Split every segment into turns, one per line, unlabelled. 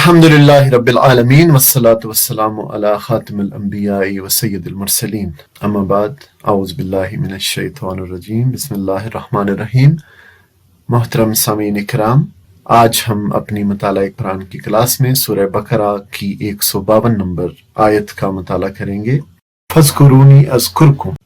अल्हम्दुलिल्लाहि रब्बिल आलमीन वस्सलातु वस्सलामु अला खातिमिल अंबिया'i व सय्यिदिल मुरसलीन अम्मा बाद औज़ु बिल्लाहि मिनश शैतानिर रजीम बिस्मिल्लाहिर रहमानिर रहीम। मोहतरम सामीन इकराम, आज हम अपनी मुताला कुरान की क्लास में सूरह बकरा की 152 नंबर आयत का मुताला करेंगे। फज़कुरूनी अज़कुरकुम,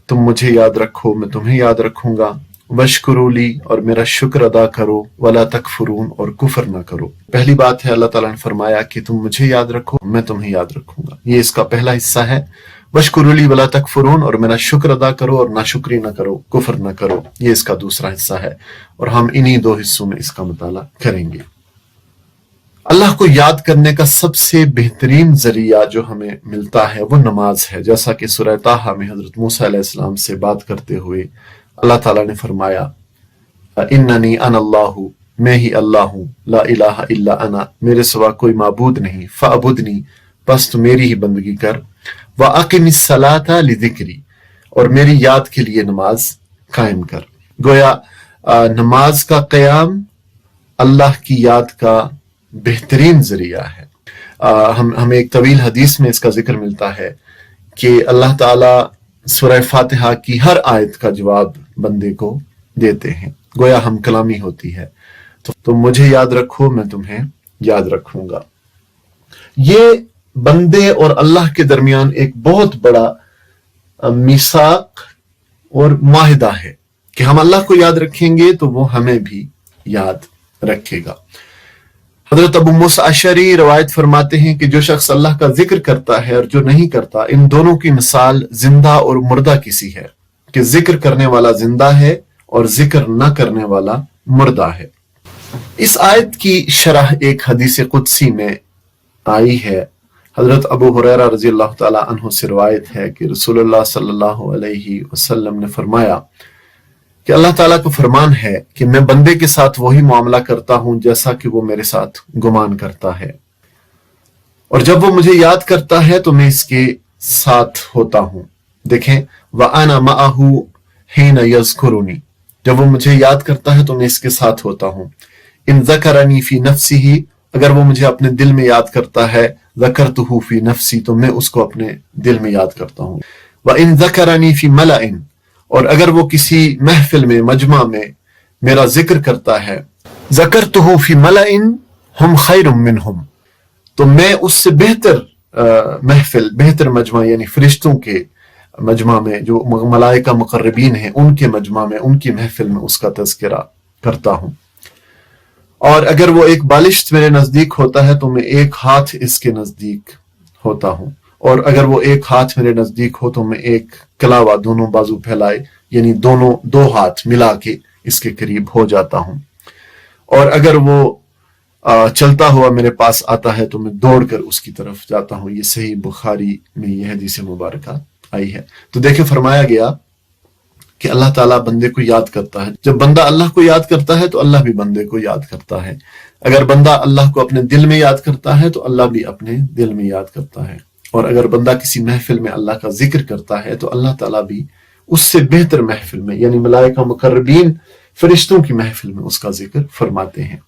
तुम मुझे याद रखो मैं तुम्हें याद रखूंगा। वशकुरूली, और मेरा शुक्र अदा करो। वला तकफुरून, और कुफर न करो। पहली बात है, अल्लाह ताला ने फरमाया कि तुम मुझे याद रखो मैं तुम्हें याद रखूंगा। ये इसका पहला हिस्सा है। वशकुरूली वला तकफुरून, और मेरा शुक्र अदा करो और नाशुक्री न करो, कुफर न करो। ये इसका दूसरा हिस्सा है और हम इन्हीं दो हिस्सों में इसका मुताला करेंगे। अल्लाह को याद करने का सबसे बेहतरीन जरिया जो हमें मिलता है वो नमाज है। जैसा कि सूरह ताहा में हजरत मूसा अलैहिस्सलाम से बात करते हुए अल्लाह ताला ने फरमाया, इन्ननी अनल्लाहु, मैं ही अल्लाह हूँ। ला इलाहा इल्ला अना, मेरे सिवा कोई माबूद नहीं। फअबुदनी, बस तू मेरी ही बंदगी कर। व अक़िमिस सलाता लिज़िक्री, और मेरी याद के लिए नमाज कायम कर। गोया नमाज का क़याम अल्लाह की याद का बेहतरीन जरिया है। हमें एक तवील हदीस में इसका जिक्र मिलता है कि अल्लाह ताला सूरह फातिहा की हर आयत का जवाब बंदे को देते हैं। गोया हम कलामी होती है। तो तुम मुझे याद रखो मैं तुम्हें याद रखूंगा। ये बंदे और अल्लाह के दरमियान एक बहुत बड़ा मीसाक और माहिदा है कि हम अल्लाह को याद रखेंगे तो वो हमें भी याद रखेगा। हजरत अबू मूसा अशरी रवायत फरमाते हैं कि जो शख्स अल्लाह का जिक्र करता है और जो नहीं करता, इन दोनों की मिसाल जिंदा और मुर्दा किसी है, कि जिक्र करने वाला जिंदा है और जिक्र न करने वाला मुर्दा है। इस आयत की शरह एक हदीस कुदसी में आई है। हजरत अबू हुरैरा रज़ी अल्लाह तआला अन्हु से रवायत है कि रसूलुल्लाह सल्लल्लाहु अलैहि वसल्लम ने फरमाया कि अल्लाह ताला को फरमान है कि मैं बंदे के साथ वही मामला करता हूं जैसा कि वो मेरे साथ गुमान करता है, और जब वो मुझे याद करता है तो मैं इसके साथ होता हूं। देखें, व अना मअहू हिना यज़कुरुनी, जब वो मुझे याद करता है तो मैं इसके साथ होता हूं। इन ज़करनी फी नफ्सिही, अगर वो मुझे अपने दिल में याद करता है, ज़करतुहु फी नफ्सी, तो मैं उसको अपने दिल में याद करता हूं। व इन ज़करनी फी मलाइन, और अगर वो किसी महफिल में मजमा में मेरा जिक्र करता है, ज़करतुहु फी मलाइन हुम खैरुम मिनहुम, तो मैं उससे बेहतर महफिल, बेहतर मजमा यानी फरिश्तों के मजमा में, जो मलाइका मुकर्रबीन हैं उनके मजमा में, उनकी महफिल में उसका तज़किरा करता हूं। और अगर वो एक बालिश मेरे नजदीक होता है तो मैं एक हाथ इसके नजदीक होता हूं, और अगर वो एक हाथ मेरे नजदीक हो तो मैं एक कलावा, दोनों बाजू फैलाए यानी दो हाथ मिला के इसके करीब हो जाता हूं। और अगर वो चलता हुआ मेरे पास आता है तो मैं दौड़कर उसकी तरफ जाता हूं। ये सही बुखारी में यह हदीस मुबारक आई है। तो देखे, फरमाया गया कि अल्लाह ताला बंदे को याद करता है। जब बंदा अल्लाह को याद करता है तो अल्लाह भी बंदे को याद करता है। अगर बंदा अल्लाह को अपने दिल में याद करता है तो अल्लाह भी अपने दिल में याद करता है। और अगर बंदा किसी महफिल में अल्लाह का जिक्र करता है तो अल्लाह ताला भी उससे बेहतर महफिल में यानी मलाइका मुकर्रबीन फरिश्तों की महफिल में उसका जिक्र फरमाते हैं।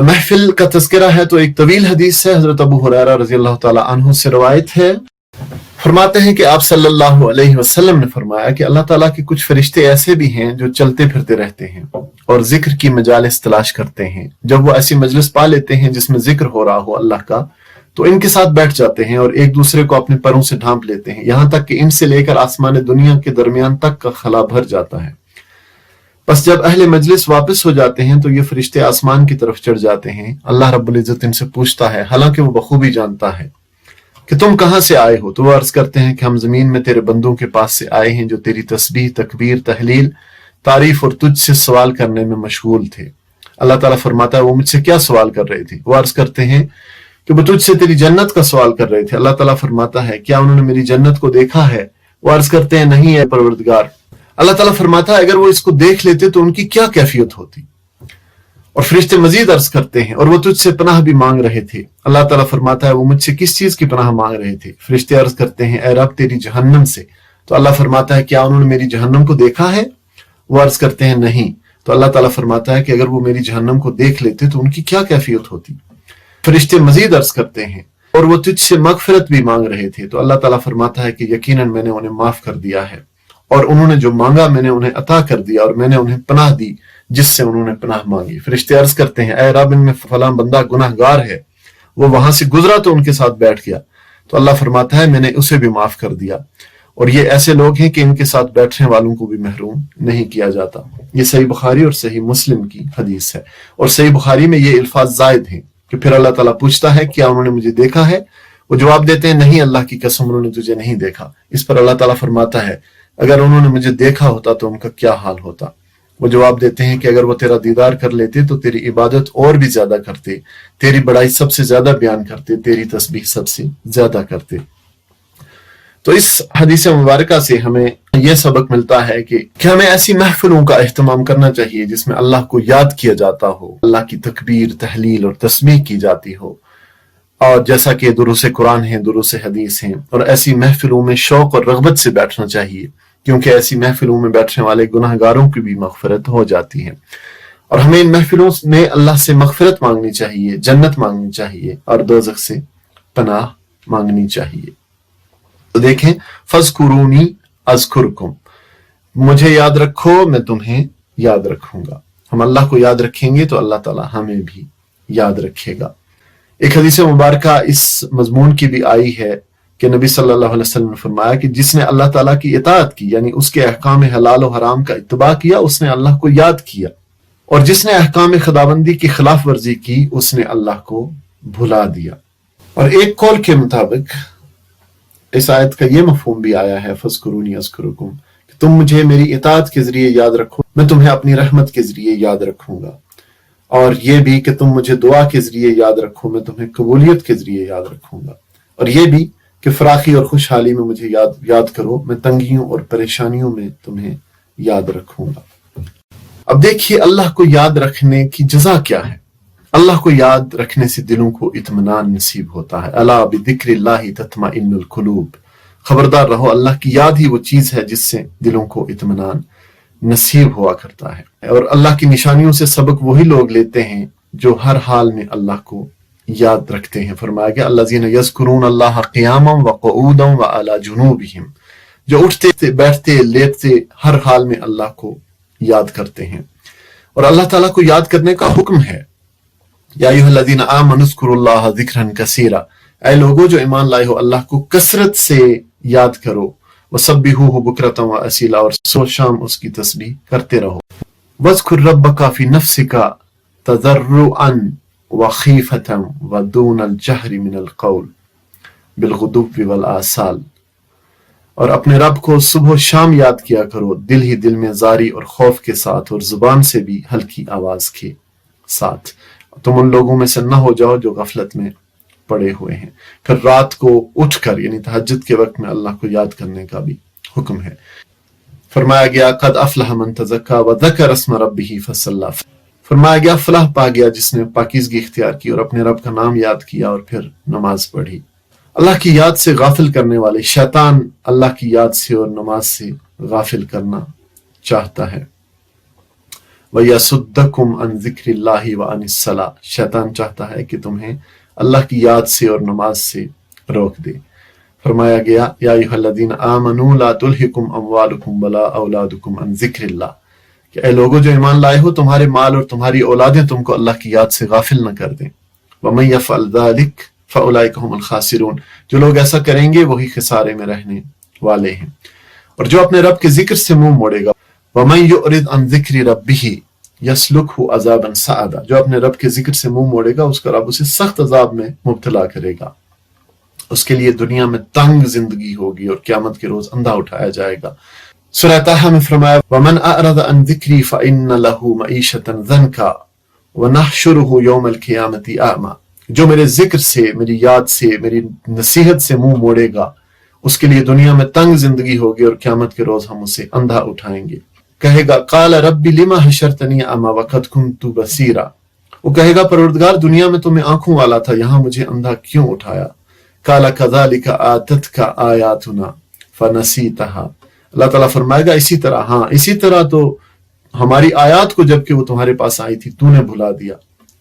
महफिल का तज़किरा है तो एक तवील हदीस है। हजरत अबू हुरैरा रज़ी अल्लाह तआला अन्हु से रवायत है, फरमाते हैं कि आप सल्लल्लाहु अलैहि वसल्लम ने फरमाया कि अल्लाह ताला के कुछ फरिश्ते ऐसे भी हैं जो चलते फिरते रहते हैं और जिक्र की मजालिस तलाश करते हैं। जब वो ऐसी मजलिस पा लेते हैं जिसमें जिक्र हो रहा हो अल्लाह का, तो इनके साथ बैठ जाते हैं और एक दूसरे को अपने पैरों से ढांप लेते हैं, यहां तक कि इनसे लेकर आसमान दुनिया के दरमियान तक का खला भर जाता है। बस जब अहले मजलिस वापस हो जाते हैं तो ये फरिश्ते आसमान की तरफ चढ़ जाते हैं। अल्लाह रब्बुल इज्जत इनसे पूछता है, हालांकि वो बखूबी जानता है, कि तुम कहां से आए हो? तो वो अर्ज करते हैं कि हम जमीन में तेरे बंदों के पास से आए हैं जो तेरी तस्बीह, तकबीर, तहलील, तारीफ और तुझसे सवाल करने में मशगूल थे। अल्लाह ताला फरमाता है, वो मुझसे क्या सवाल कर रहे थे? वो अर्ज करते हैं कि वो तुझसे तेरी जन्नत का सवाल कर रहे थे। अल्लाह ताला फरमाता है, क्या उन्होंने मेरी जन्नत को देखा है? वो अर्ज करते हैं, नहीं है परवरदिगार। अल्लाह ताला फरमाता है, अगर वो इसको देख लेते तो उनकी क्या कैफियत होती? और फरिश्ते मजीद अर्ज करते हैं, और वो तुझसे पनाह भी मांग रहे थे। अल्लाह ताला फरमाता है, वो मुझसे किस चीज की पनाह मांग रहे थे? फरिश्ते अर्ज करते हैं, ऐ रब तेरी जहन्नम से। तो अल्लाह फरमाता है, क्या उन्होंने मेरी जहन्नम को देखा है? वो अर्ज करते हैं, नहीं। तो अल्लाह ताला फरमाता है कि अगर वो मेरी जहन्नम को देख लेते तो उनकी क्या कैफियत होती। फरिश्ते मजीद अर्ज करते हैं और वो तुझसे मगफिरत भी मांग रहे थे, तो अल्लाह ताला फरमाता है कि यकीनन मैंने उन्हें माफ कर दिया है और उन्होंने जो मांगा मैंने उन्हें अता कर दिया और मैंने उन्हें पनाह दी जिससे उन्होंने पनाह मांगी। फरिश्ते अर्ज करते हैं, ऐ रब, इनमें फलां बंदा गुनाहगार है। वो वहां से गुजरा तो उनके साथ बैठ गया, तो अल्लाह फरमाता है मैंने उसे भी माफ कर दिया। और ये ऐसे लोग हैं कि इनके साथ बैठने वालों को भी महरूम नहीं किया जाता। ये सही बुखारी और सही मुस्लिम की हदीस है। और सही बुखारी में ये अल्फाज जायद हैं कि फिर अल्लाह ताला पूछता है क्या उन्होंने मुझे देखा है? वो जवाब देते हैं नहीं, अल्लाह की कसम उन्होंने तुझे नहीं देखा। इस पर अल्लाह ताला फरमाता है अगर उन्होंने मुझे देखा होता तो उनका क्या हाल होता? वो जवाब देते हैं कि अगर वो तेरा दीदार कर लेते तो तेरी इबादत और भी ज्यादा करते, तेरी बड़ाई सबसे ज्यादा बयान करते, तेरी तस्बीह सबसे ज्यादा करते। तो इस हदीस मुबारका से हमें यह सबक मिलता है कि हमें ऐसी महफिलों का एहतमाम करना चाहिए जिसमें अल्लाह को याद किया जाता हो, अल्लाह की तकबीर, तहलील और तस्बीह की जाती हो। और जैसा कि दुरूस कुरान है, दुरूस हदीस हैं, और ऐसी महफिलों में शौक और रगबत से बैठना चाहिए, क्योंकि ऐसी महफिलों में बैठने वाले गुनाहगारों की भी मगफिरत हो जाती है। और हमें इन महफिलों में अल्लाह से मगफिरत मांगनी चाहिए, जन्नत मांगनी चाहिए और दोज़ख से पनाह मांगनी चाहिए। तो देखें, फज़कुरूनी अज़कुरकुम, मुझे याद रखो मैं तुम्हें याद रखूंगा। हम अल्लाह को याद रखेंगे तो अल्लाह ताला हमें भी याद रखेगा। एक हदीस मुबारका इस मजमून की भी आई है कि नबी सल्लल्लाहु अलैहि वसल्लम ने फरमाया कि जिसने अल्लाह ताला की इताअत की, यानी उसके अहकाम हलाल और हराम का इत्तिबा किया, उसने अल्लाह को याद किया, और जिसने अहकाम खुदाबंदी की खिलाफ वर्जी की उसने अल्लाह को भुला दिया। और एक कौल के मुताबिक इस आयत का यह मफहूम भी आया है, फज़कुरूनी अज़कुरुकुम, कि तुम मुझे मेरी इताअत के जरिए याद रखो, मैं तुम्हें अपनी रहमत के जरिए याद रखूंगा। और यह भी कि तुम मुझे दुआ के जरिए याद रखो, मैं तुम्हें कबूलियत के जरिए याद रखूंगा। और यह भी कि फराखी और खुशहाली में मुझे याद करो, मैं तंगियों और परेशानियों में तुम्हें याद रखूंगा। अब देखिए अल्लाह को याद रखने की जज़ा क्या है। अल्लाह को याद रखने से दिलों को इत्मीनान नसीब होता है। अला बिज़िक्रिल्लाहि तत्मइन्नुल कुलूब, खबरदार रहो, अल्लाह की याद ही वो चीज है जिससे दिलों को इत्मीनान नसीब हुआ करता है। और अल्लाह की निशानियों से सबक वही लोग लेते हैं जो हर हाल में अल्लाह को याद रखते हैं। फरमाया गया अल्लज़ीना यज़कुरून अल्लाह क़ियामन व क़ुऊदन व अला जुनूबिहिम, जो उठते बैठते लेटते हर हाल में अल्लाह को याद करते हैं। और अल्लाह ताला को याद करने का हुक्म है, या अय्युहल्लज़ीना आमनु ज़्कुरुल्लाह ज़िक्रन कसीरा, ऐ लोगों जो ईमान लाए हो अल्लाह को कसरत से याद करो, वसब्बिहूहु बुक्रतन व असीला, और सुबह शाम उसकी तस्बीह करते रहो। वज़्कुर रब्बका फी नफ्सिका तज़र्रुअन व खीफतन व दूनल जहरि मिनल क़ौल बिलग़ुदुव्वि वल आसाल, और अपने रब को सुबह शाम याद किया करो, दिल ही दिल में जारी और खौफ के साथ, और जुबान से भी हल्की आवाज के साथ। तुम उन लोगों में से न हो जाओ जो गफलत में पड़े हुए हैं। फिर रात को उठकर यानी तहज्जुद के वक्त में अल्लाह को याद करने का भी हुक्म है। फरमाया गया कद अफलह मन तज़क्का व ज़करा अस्म रब्बिही फसल्ला, फरमाया गया फलाह पा गया जिसने पाकीज़गी इख्तियार की और अपने रब का नाम याद किया और फिर नमाज पढ़ी। अल्लाह की याद से गाफिल करने वाले शैतान अल्लाह की याद से और नमाज से गाफिल करना चाहता है। वयसुद्दकुम अन ज़िक्रिल्लाहि व अनिस सलाह, शैतान चाहता है कि तुम्हें अल्लाह की याद से और नमाज से रोक दे। फरमाया गया या अय्युहल्लज़ीना आमनू ला तुल्हिकुम अमवालुकुम वला औलादुकुम अन ज़िक्रिल्लाह, कि ऐ लोगों जो ईमान लाए हो तुम्हारे माल और तुम्हारी औलादें तुमको अल्लाह की याद से गाफिल न कर दें। वमन यफ़अल ज़ालिक फ़उलाइका हुमुल ख़ासिरून, जो लोग ऐसा करेंगे वही खिसारे में रहने वाले हैं। और जो अपने रब के जिक्र से मुंह मोड़ेगा, वमन युरिद अन ज़िक्रि रब्बिही यसलुकहु अज़ाबन सअदा, जो अपने रब के जिक्र से मुंह मोड़ेगा उसका रब उसे सख्त अजाब में मुब्तला करेगा। उसके लिए दुनिया में तंग जिंदगी होगी और क़यामत के रोज अंधा उठाया जाएगा। सूरह ताहा में फरमाया वमन अअरद अन ज़िक्री फ़इन्न लहू मईशतन ज़न्का व नहशुरुहु यौमल क़ियामति अअमा, जो मेरे जिक्र से, मेरी याद से, मेरी नसीहत से मुंह मोड़ेगा उसके लिए दुनिया में तंग जिंदगी होगी और क़यामत के रोज हम उसे अंधा उठाएंगे। कहेगा काल रब्बी लिमा हशरतनी अमा वक़द कुन्तु बसीरा, वो कहेगा परवरदिगार दुनिया में तो मैं आंखों वाला था, यहाँ मुझे अंधा क्यों उठाया। काला कज़ालिका आततका आयातुना फनसीतहा, अल्लाह ताला फरमाएगा इसी तरह, हाँ इसी तरह तो हमारी आयात को जबकि वो तुम्हारे पास आई थी तूने भुला दिया।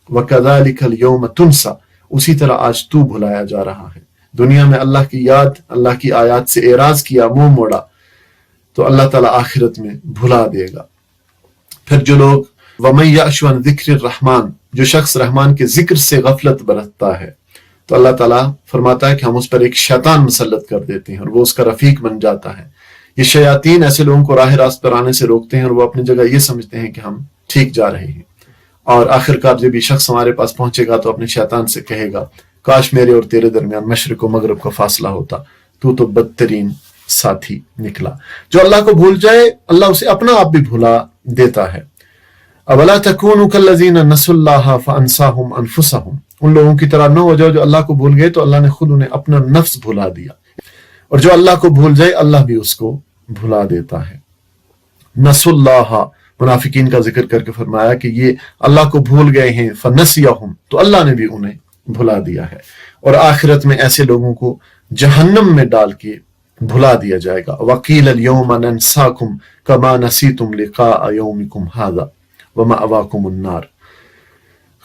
वकज़ालिकल यौम तुनसा, اسی طرح آج تو بھلایا جا رہا ہے۔ دنیا میں اللہ کی یاد، اللہ کی آیات سے اعراض کیا، منہ موڑا، تو اللہ تعالیٰ آخرت میں بھلا دے گا۔ پھر جو لوگ وَمَن يَعْشُ عَن ذِكْرِ الرَّحْمَٰنِ، جو شخص رحمان کے ذکر سے غفلت برتتا ہے، تو اللہ تعالیٰ فرماتا ہے کہ ہم اس پر ایک شیطان مسلط کر دیتے ہیں اور وہ اس کا رفیق بن جاتا ہے۔ یہ شیاطین ایسے لوگوں کو راہ راست پر آنے سے روکتے ہیں اور وہ اپنی جگہ یہ سمجھتے ہیں کہ ہم ٹھیک جا رہے ہیں، اور آخرکار جب یہ شخص ہمارے پاس پہنچے گا تو اپنے شیطان سے کہے گا کاش میرے اور تیرے درمیان مشرق و مغرب کا فاصلہ ہوتا، تو بدترین ساتھی نکلا۔ جو اللہ کو بھول جائے اللہ اسے اپنا آپ بھی بھلا دیتا ہے۔ اولا تکونوا کالذین نسوا اللہ فانساہم انفسہم، ان لوگوں کی طرح نہ ہو جاؤ جو اللہ کو بھول گئے تو اللہ نے خود انہیں اپنا نفس بھلا دیا، اور جو اللہ کو بھول جائے اللہ بھی اس کو بھلا دیتا ہے۔ نسوا اللہ، منافقین کا ذکر کر کے فرمایا کہ یہ اللہ کو بھول گئے ہیں، فنسیہم، تو اللہ نے بھی انہیں بھلا دیا ہے، اور آخرت میں ایسے لوگوں کو جہنم میں ڈال کے بھلا دیا جائے گا۔ وَقِيلَ الْيَوْمَ نَنْسَاكُمْ كَمَا نَسِيتُمْ لِقَاءَ يَوْمِكُمْ هَذَا وَمَأْوَاكُمُ النَّارُ،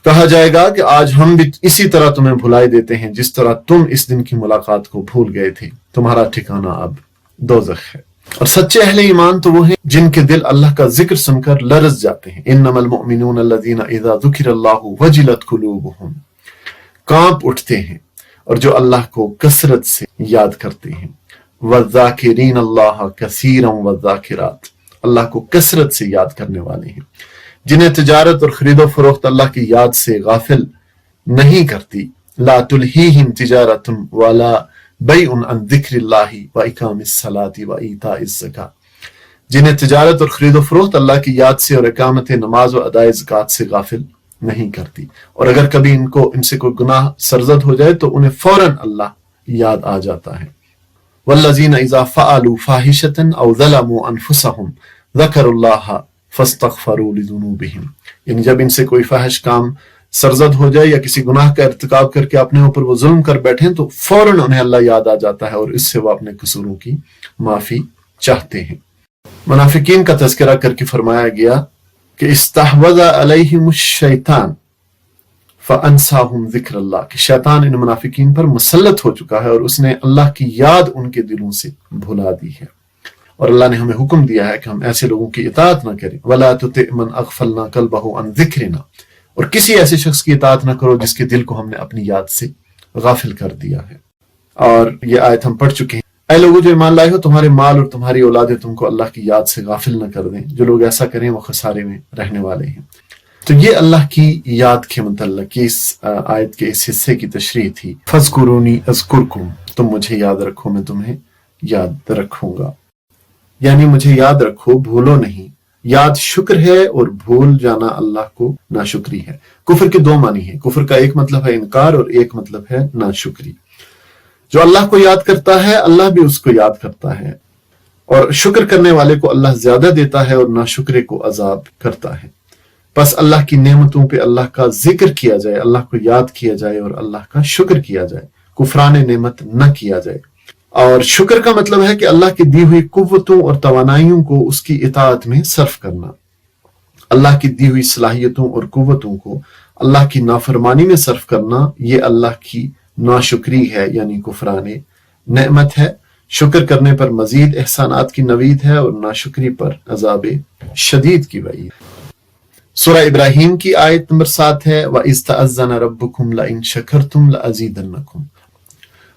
کہا جائے گا کہ آج ہم بھی اسی طرح تمہیں بھلائی دیتے ہیں جس طرح تم اس دن کی ملاقات کو بھول گئے تھے، تمہارا ٹھکانہ اب دوزخ ہے۔ اور سچے اہل ایمان تو وہ ہیں جن کے دل اللہ کا ذکر سن کر لرز جاتے ہیں۔ انما المؤمنون الذین اذا ذکر اللہ وجلت قلوبہم، کانپ اٹھتے ہیں اور جو اللہ کو کثرت سے یاد کرتے ہیں۔ والذاکرین اللہ کثیرا والذاکرات، اللہ کو کثرت سے یاد کرنے والے ہیں، جنہیں تجارت اور خرید و فروخت اللہ کی یاد سے غافل نہیں کرتی۔ لا تلہیہم تجارت ولا بیع عن ذکر اللہ واقام الصلاۃ وایتاء الزکاۃ، جنہیں تجارت اور خرید و فروخت اللہ کی یاد سے اور اقامت نماز و ادائے زکوٰۃ سے غافل نہیں کرتی، اور اگر کبھی ان سے کوئی گناہ سرزد ہو جائے تو انہیں فوراً اللہ یاد آ جاتا ہے۔ والذین اذا فعلوا فاحشۃ او ظلموا انفسهم ذکروا اللہ فاستغفروا لذنوبہم، یعنی جب ان سے کوئی فاحش کام سرزد ہو جائے یا کسی گناہ کا ارتکاب کر کے اپنے اوپر وہ ظلم کر بیٹھیں تو فوراً انہیں اللہ یاد آ جاتا ہے اور اس سے وہ اپنے قصوروں کی معافی چاہتے ہیں۔ منافقین کا تذکرہ کر کے فرمایا گیا کہ استحوذ علیہم الشیطان فانساہم ذکر اللہ، کہ شیطان ان منافقین پر مسلط ہو چکا ہے اور اس نے اللہ کی یاد ان کے دلوں سے بھلا دی ہے، اور اللہ نے ہمیں حکم دیا ہے کہ ہم ایسے لوگوں کی اطاعت نہ کریں۔ ولا تطع من اغفلنا قلبہ عن ذکرنا، اور کسی ایسے شخص کی اطاعت نہ کرو جس کے دل کو ہم نے اپنی یاد سے غافل کر دیا ہے۔ اور یہ آیت ہم پڑھ چکے ہیں۔ اے لوگوں جو ایمان لائے ہو، تمہارے مال اور تمہاری اولادیں تم کو اللہ کی یاد سے غافل نہ کر دیں، جو لوگ ایسا کریں وہ خسارے میں رہنے والے ہیں۔ تو یہ اللہ کی یاد کے متعلق اس آیت کے اس حصے کی تشریح تھی۔ فاذکرونی اذکرکم، تم مجھے یاد رکھو میں تمہیں یاد رکھوں گا، یعنی مجھے یاد رکھو، بھولو نہیں۔ یاد شکر ہے اور بھول جانا اللہ کو ناشکری ہے۔ کفر کے دو معنی ہیں، کفر کا ایک مطلب ہے انکار اور ایک مطلب ہے ناشکری۔ جو اللہ کو یاد کرتا ہے اللہ بھی اس کو یاد کرتا ہے، اور شکر کرنے والے کو اللہ زیادہ دیتا ہے اور ناشکرے کو عذاب کرتا ہے۔ بس اللہ کی نعمتوں پہ اللہ کا ذکر کیا جائے، اللہ کو یاد کیا جائے اور اللہ کا شکر کیا جائے، کفران نعمت نہ کیا جائے۔ اور شکر کا مطلب ہے کہ اللہ کی دی ہوئی قوتوں اور توانائیوں کو اس کی اطاعت میں صرف کرنا، اللہ کی دی ہوئی صلاحیتوں اور قوتوں کو اللہ کی نافرمانی میں صرف کرنا، یہ اللہ کی ناشکری ہے، یعنی کفران نعمت ہے۔ شکر کرنے پر مزید احسانات کی نوید ہے اور ناشکری پر عذاب شدید کی وعید۔ سورہ ابراہیم کی آیت نمبر 7 ہے، وَإِذْ تَأَذَّنَ رَبُّكُمْ لَئِن شَكَرْتُمْ لَأَزِيدَنَّكُمْ۔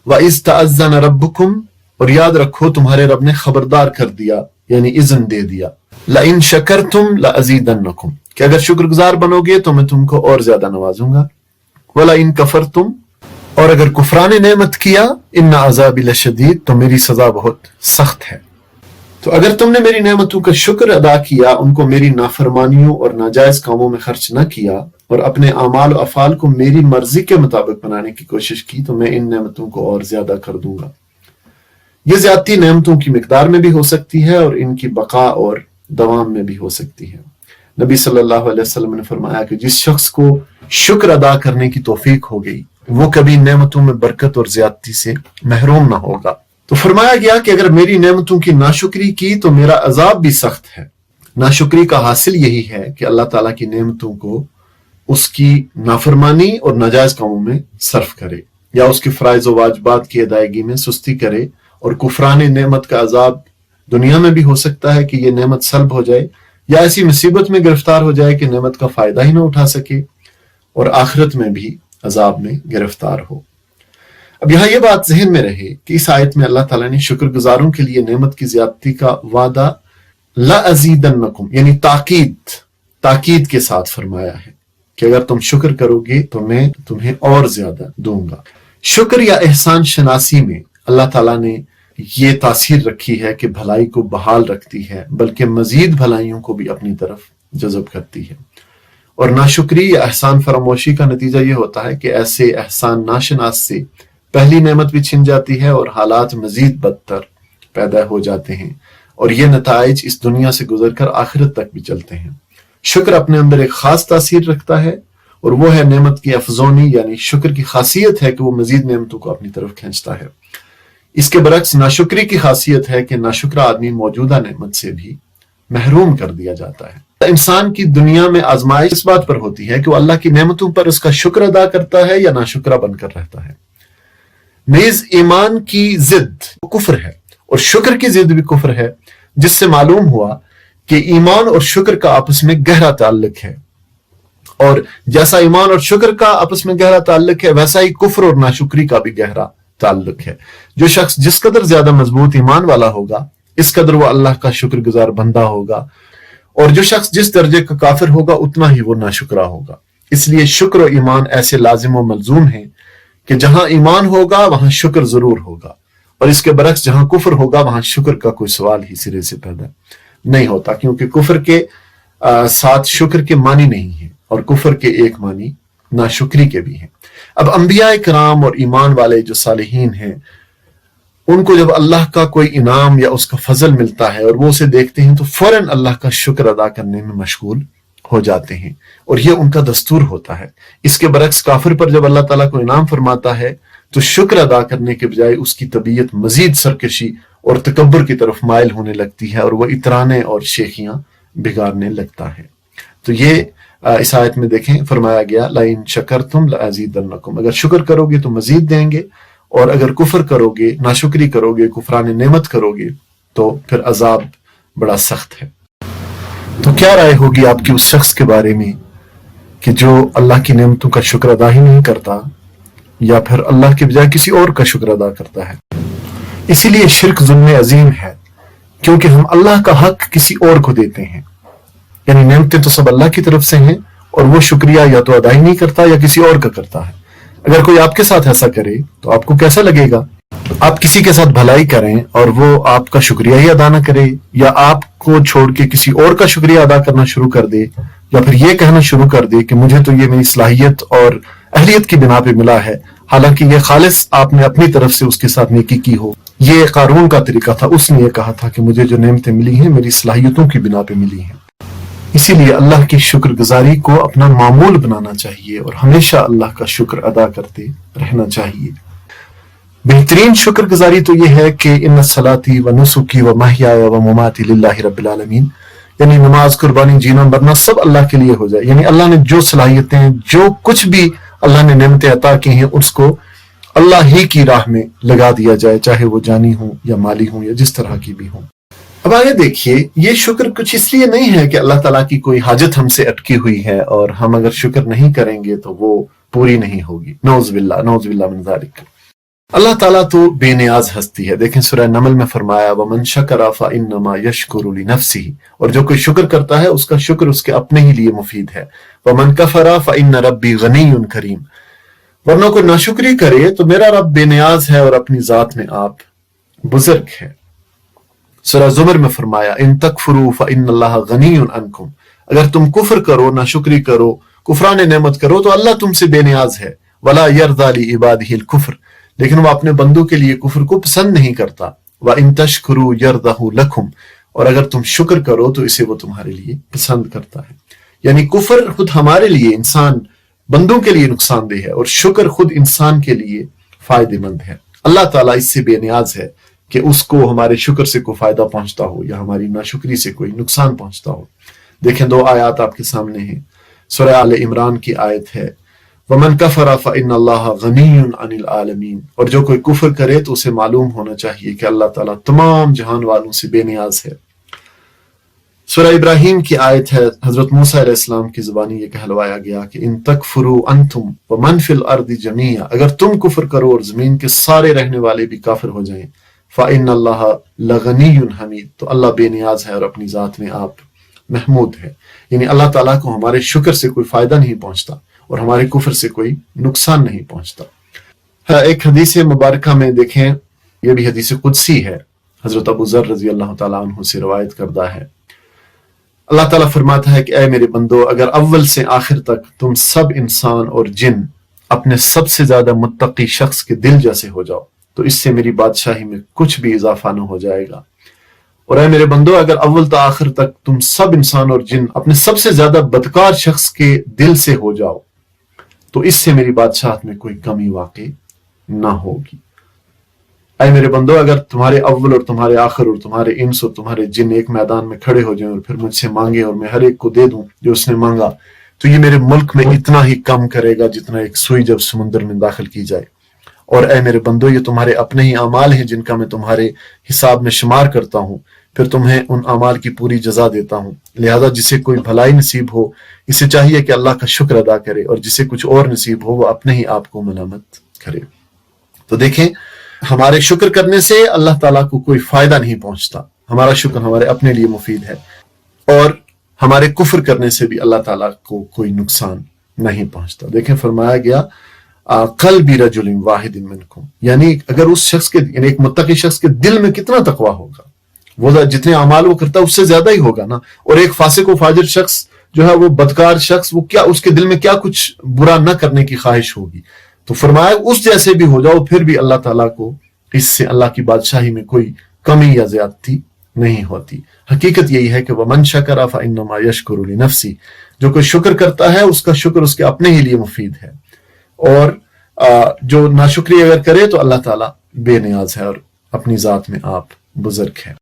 وَإِذْ تَأَذَّنَ رَبُّكُمْ، اور یاد رکھو تمہارے رب نے خبردار کر دیا، یعنی اذن دے دیا، لَئِن شَكَرْتُمْ لَأَزِيدَنَّكُمْ، کہ اگر شکر گزار بنو گے تو میں تم کو اور زیادہ نوازوں گا۔ وَلَئِن كَفَرْتُمْ، اور اگر کفران نعمت کیا، اِنَّ عَذَابِي لَشَدِيدٌ، تو میری سزا بہت سخت ہے۔ تو اگر تم نے میری نعمتوں کا شکر ادا کیا، ان کو میری نافرمانیوں اور ناجائز کاموں میں خرچ نہ کیا، اور اپنے اعمال و افعال کو میری مرضی کے مطابق بنانے کی کوشش کی، تو میں ان نعمتوں کو اور زیادہ کر دوں گا۔ یہ زیادتی نعمتوں کی مقدار میں بھی ہو سکتی ہے اور ان کی بقا اور دوام میں بھی ہو سکتی ہے۔ نبی صلی اللہ علیہ وسلم نے فرمایا کہ جس شخص کو شکر ادا کرنے کی توفیق ہو گئی وہ کبھی نعمتوں میں برکت اور زیادتی سے محروم نہ ہوگا۔ تو فرمایا گیا کہ اگر میری نعمتوں کی ناشکری کی تو میرا عذاب بھی سخت ہے۔ ناشکری کا حاصل یہی ہے کہ اللہ تعالیٰ کی نعمتوں کو اس کی नाफरमानी और नाजायज कामों में सर्फ करे, या उसके फ़राइज़ और वाजिबात की अदायगी में सुस्ती करे, और कुफरान नेमत का अजाब दुनिया में भी हो सकता है कि ये नेमत सल्ब हो जाए, या ऐसी मुसीबत में गिरफ्तार हो जाए कि नेमत का फ़ायदा ही ना उठा सके, और आखिरत में भी अजाब में गिरफ्तार हो। अब यहाँ ये बात जहन में रहे कि इस आयत में अल्लाह ताला ने शुक्रगुजारों के लिए नेमत की ज्यादती का वादा ला अज़ीदन्नकुम यानी ताकीद के साथ फरमाया है कि अगर तुम शुक्र करोगे तो मैं तुम्हें और ज्यादा दूंगा। शुक्र या एहसान शनासी में अल्लाह ताला ने ये तासीर रखी है कि भलाई को बहाल रखती है, बल्कि मजीद भलाइयों को भी अपनी तरफ जज़ब करती है। और नाशुक्री या एहसान फरामोशी का नतीजा ये होता है कि ऐसे एहसान नाशनास से पहली नेमत भी छिन जाती है और हालात मजीद बदतर पैदा हो जाते हैं, और ये नताइज इस दुनिया से गुजरकर आखिरत तक भी चलते हैं। शुक्र अपने अंदर एक खास तासीर रखता है, और वो है नेमत की अफजोनी, यानी शुक्र की खासियत है कि वो मजीद नेमतों को अपनी तरफ खींचता है। इसके बरक्स नाशुक्री की खासियत है कि नाशुक्र आदमी मौजूदा नेमत से भी महरूम कर दिया जाता है। इंसान की दुनिया में आजमाइश इस बात पर होती है कि वो अल्लाह की नेमतों पर उसका शुक्र अदा करता है या नाशुक्रा बनकर रहता है। नेज ईमान की जिद कुफ्र है और शुक्र की जिद भी कुफ्र है, जिससे मालूम हुआ कि ईमान और शुक्र का आपस में गहरा ताल्लुक है, और जैसा ईमान और शुक्र का आपस में गहरा ताल्लुक है वैसा ही कुफ्र और नाशुक्री का भी गहरा ताल्लुक है। जो शख्स जिस कदर ज्यादा मजबूत ईमान वाला होगा इस कदर वो अल्लाह का शुक्रगुजार बंदा होगा, और जो शख्स जिस दर्जे का काफिर होगा उतना ही वो नाशुक्रा होगा। इसलिए शुक्र और ईमान ऐसे लाजिम और मलजूम हैं कि जहां ईमान होगा वहां शुक्र जरूर होगा, और इसके बरक्स जहां कुफर होगा वहां शुक्र का कोई सवाल ही सिरे से पैदा नहीं होता, क्योंकि कुफर के साथ शुक्र के मानी नहीं है और कुफर के एक मानी नाशुक्री के भी हैं। अब अंबिया कराम और ईमान वाले जो सालिहीन हैं उनको जब अल्लाह का कोई इनाम या उसका फजल मिलता है और वो उसे देखते हैं तो फौरन अल्लाह का शुक्र अदा करने में मशगूल हो जाते हैं, और ये उनका दस्तूर होता है। इसके बरक्स काफिर पर जब अल्लाह ताला को इनाम फरमाता है तो शुक्र अदा करने के बजाय उसकी तबीयत मजीद सरकशी और तकब्बुर की तरफ माइल होने लगती है, और वह इतराने और शेखियां बिगाड़ने लगता है। तो ये इस आयत में देखें फरमाया गया लाइन शकरतुम लअज़ीदन्नकुम, अगर शुक्र करोगे तो मजीद देंगे, और अगर कुफर करोगे, नाशुक्री करोगे, कुफरान नेमत करोगे तो फिर अजाब बड़ा सख्त है। तो क्या राय होगी आपकी उस शख्स के बारे में कि जो अल्लाह की नेमतों का शुक्र अदा ही नहीं करता या फिर अल्लाह के बजाय किसी और का शुक्र अदा करता है? इसीलिए शिर्क जुल्म अजीम है, क्योंकि हम अल्लाह का हक किसी और को देते हैं। यानी नेमतें तो सब अल्लाह की तरफ से हैं और वो शुक्रिया या तो अदा ही नहीं करता या किसी और का करता है। अगर कोई आपके साथ ऐसा करे तो आपको कैसा लगेगा? आप किसी के साथ भलाई करें और वो आपका शुक्रिया ही अदा ना करे, या आपको छोड़ के किसी और का शुक्रिया अदा करना शुरू कर दे, या फिर ये कहना शुरू कर दे कि मुझे तो ये मेरी सलाहियत और अहलियत की बिना पे मिला है, हालांकि ये खालिस आपने अपनी तरफ से उसके साथ नेकी की हो। ये कारून का तरीका था, उसने ये कहा था कि मुझे जो नेमतें मिली हैं मेरी सलाहियतों की बिना पे मिली हैं। इसीलिए अल्लाह की शुक्रगुजारी को अपना मामूल बनाना चाहिए और हमेशा अल्लाह का शुक्र अदा करते रहना चाहिए। बेहतरीन शुक्रगुजारी तो यह है कि इन्ना सलाती व नुसुकी व महयाया व ममाती लिल्लाहि रब्बिल आलमीन, यानी नमाज, कुर्बानी, जीना मरना सब अल्लाह के लिए हो जाए। यानी अल्लाह ने जो सलाहियतें, जो कुछ भी अल्लाह ने नेमतें अता की हैं उसको अल्लाह ही की राह में लगा दिया जाए, चाहे वो जानी हो या माली हो या जिस तरह की भी हो। अब आगे देखिए, ये शुक्र कुछ इसलिए नहीं है कि अल्लाह ताला की कोई हाजत हमसे अटकी हुई है और हम अगर शुक्र नहीं करेंगे तो वो पूरी नहीं होगी। नौज़बिल्लाह मिन ज़ालिक। अल्लाह ताला तो बेनियाज हस्ती है। देखें सूरह नमल में फरमाया वमन शकरा फइन्नमा यशकुरु लिनफ्सिही, और जो कोई शुक्र करता है उसका शुक्र उसके अपने ही लिए मुफीद है। वमन कफरा फइन्न रब्बी गनियुन करीम, वरना कोई नाशुक्री करे तो मेरा रब बेनियाज है और अपनी जात में आप बुजुर्ग है। सूरह ज़ुमर में फरमाया इन तकफुरू फइन्नल्लाह गनियुन अनकुम, अगर तुम कुफ्र करो, नाशुक्री करो, कुफरान नेमत करो तो अल्लाह तुमसे बेनियाज है। वला यरदा ली इबादिहिल कुफ्र, लेकिन वो अपने बंदों के लिए कुफ्र को पसंद नहीं करता। व इन तशकुरू यरदहु लकुम, और अगर तुम शुक्र करो तो इसे वो तुम्हारे लिए पसंद करता है। यानी कुफ्र खुद हमारे लिए, इंसान बंदों के लिए नुकसानदेह है, और शुक्र खुद इंसान के लिए फायदेमंद है। अल्लाह ताला इससे बेनियाज है कि उसको हमारे शुक्र से कोई फायदा पहुंचता हो या हमारी नाशुक्री से कोई नुकसान पहुंचता हो। देखें, दो आयात आपके सामने हैं। सूरह आले इमरान की आयत है, वमन कफर फइन्नल्लाह गनियुन अनिल आलमीन, और जो कोई कुफर करे तो उसे मालूम होना चाहिए कि अल्लाह ताला तमाम जहान वालों से बेनियाज है। सूरह इब्राहीम की आयत है, हजरत मूसा अलैहिस्सलाम की ज़ुबानी ये कहलवाया गया कि इन तकफुरु अंतुम व मन फिल अर्दि जमीआ, अगर तुम कुफर करो और ज़मीन के सारे रहने वाले भी काफिर हो जाएं, फ़इन्नल्लाह लगनियुन हमीद, तो अल्लाह बेनियाज है और अपनी ज़ात में आप महमूद है। यानी अल्लाह ताला को हमारे शुक्र से कोई फ़ायदा नहीं पहुँचता और हमारे कुफर से कोई नुकसान नहीं पहुँचता। एक हदीस मुबारका में देखें, यह भी हदीस कुदसी है, हजरत अबू ज़र रज़ी अल्लाह ताला अन्हु से रवायत करदा है। अल्लाह ताला फरमाता है कि ऐ मेरे बंदो, अगर अव्वल से आखिर तक तुम सब इंसान और जिन अपने सबसे ज्यादा मुत्तकी शख्स के दिल जैसे हो जाओ तो इससे मेरी बादशाही में कुछ भी इजाफा न हो जाएगा। और ऐ मेरे बंदो, अगर अव्वल तो आखिर तक तुम सब इंसान और जिन अपने सबसे ज्यादा बदकार शख्स के दिल से हो जाओ तो इससे मेरी बादशाहत में कोई कमी वाकई ना होगी। ऐ मेरे बंदो, अगर तुम्हारे अव्वल और तुम्हारे आखिर और तुम्हारे इंस और तुम्हारे जिन एक मैदान में खड़े हो जाएं और फिर मुझसे मांगे और मैं हर एक को दे दूं जो उसने मांगा, तो ये मेरे मुल्क में इतना ही कम करेगा जितना एक सुई जब समुद्र में दाखिल की जाए। और ऐ मेरे बंदो, ये तुम्हारे अपने ही अमाल हैं जिनका मैं तुम्हारे हिसाब में शुमार करता हूँ, फिर तुम्हें उन अमाल की पूरी जजा देता हूँ। लिहाजा जिसे कोई भलाई नसीब हो इसे चाहिए कि अल्लाह का शुक्र अदा करे, और जिसे कुछ और नसीब हो वो अपने ही आप को मलामत करे। तो देखें, हमारे शुक्र करने से अल्लाह ताला को कोई फायदा नहीं पहुंचता, हमारा शुक्र हमारे अपने लिए मुफीद है, और हमारे कुफर करने से भी अल्लाह ताला को कोई नुकसान नहीं पहुंचता। देखें, फरमाया गया क़ल्बि रजुलिन वाहिदिन मिनकुम, यानी अगर उस शख्स के, यानी एक मुत्तकी शख्स के दिल में कितना तकवा होगा, वो जितने अमाल वो करता है उससे ज्यादा ही होगा ना। और एक फासिक व फाजिर शख्स जो है, वो बदकार शख्स, वो क्या, उसके दिल में क्या कुछ बुरा न करने की ख्वाहिश होगी। तो फरमाया उस जैसे भी हो जाओ फिर भी अल्लाह ताला को इससे अल्लाह की बादशाही में कोई कमी या ज्यादती नहीं होती। हकीकत यही है कि वमन शकरा फइन्नमा यशकुरु लिनफ्सी, जो कोई शुक्र करता है उसका शुक्र उसके अपने ही लिए मुफीद है, और जो नाशुक्री अगर करे तो अल्लाह ताला बेनियाज है और अपनी जात में आप बुजुर्ग है।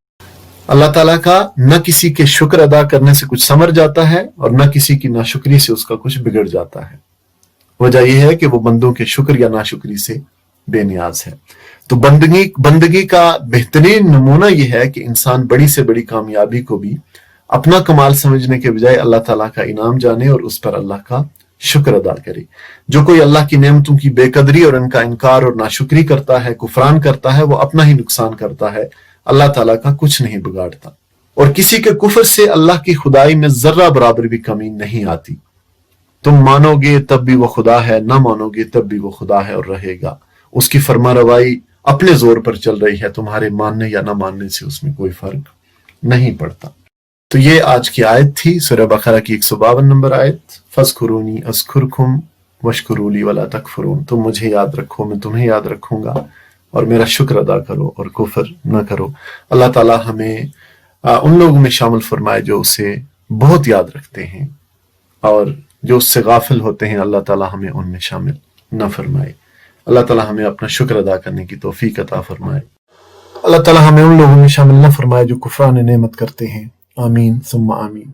अल्लाह ताला का न किसी के शुक्र अदा करने से कुछ समर जाता है और न किसी की नाशुक्री से उसका कुछ बिगड़ जाता है। वजह यह है कि वो बंदों के शुक्र या नाशुक्री से बेनियाज है। तो बंदगी का बेहतरीन नमूना यह है कि इंसान बड़ी से बड़ी कामयाबी को भी अपना कमाल समझने के बजाय अल्लाह ताला का इनाम जाने और उस पर अल्लाह का शुक्र अदा करे। जो कोई अल्लाह की नेमतों की बेकदरी और उनका इनकार और नाशुक्री करता है, कुफरान करता है, वो अपना ही नुकसान करता है, अल्लाह ताला का कुछ नहीं बिगाड़ता। और किसी के कुफर से अल्लाह की खुदाई में जर्रा बराबर भी कमी नहीं आती। तुम मानोगे तब भी वो खुदा है, ना मानोगे तब भी वो खुदा है और रहेगा। उसकी फरमारवाई अपने जोर पर चल रही है, तुम्हारे मानने या ना मानने से उसमें कोई फर्क नहीं पड़ता। तो ये आज की आयत थी, सूरह बकरा की 152 नंबर आयत, फज़कुरूनी अज़कुरकुम वशकुरूली वला तकफुरून, तुम मुझे याद रखो मैं तुम्हें याद रखूंगा और मेरा शुक्र अदा करो और कुफर न करो। अल्लाह ताला हमें उन लोगों में शामिल फरमाए जो उसे बहुत याद रखते हैं, और जो उससे गाफिल होते हैं अल्लाह ताला हमें उनमें शामिल न फरमाए। अल्लाह ताला हमें अपना शुक्र अदा करने की तौफीक अता फरमाए। अल्लाह ताला हमें उन लोगों में शामिल न फरमाए जो कुफरान नेमत करते हैं। आमीन सुम्मा आमीन।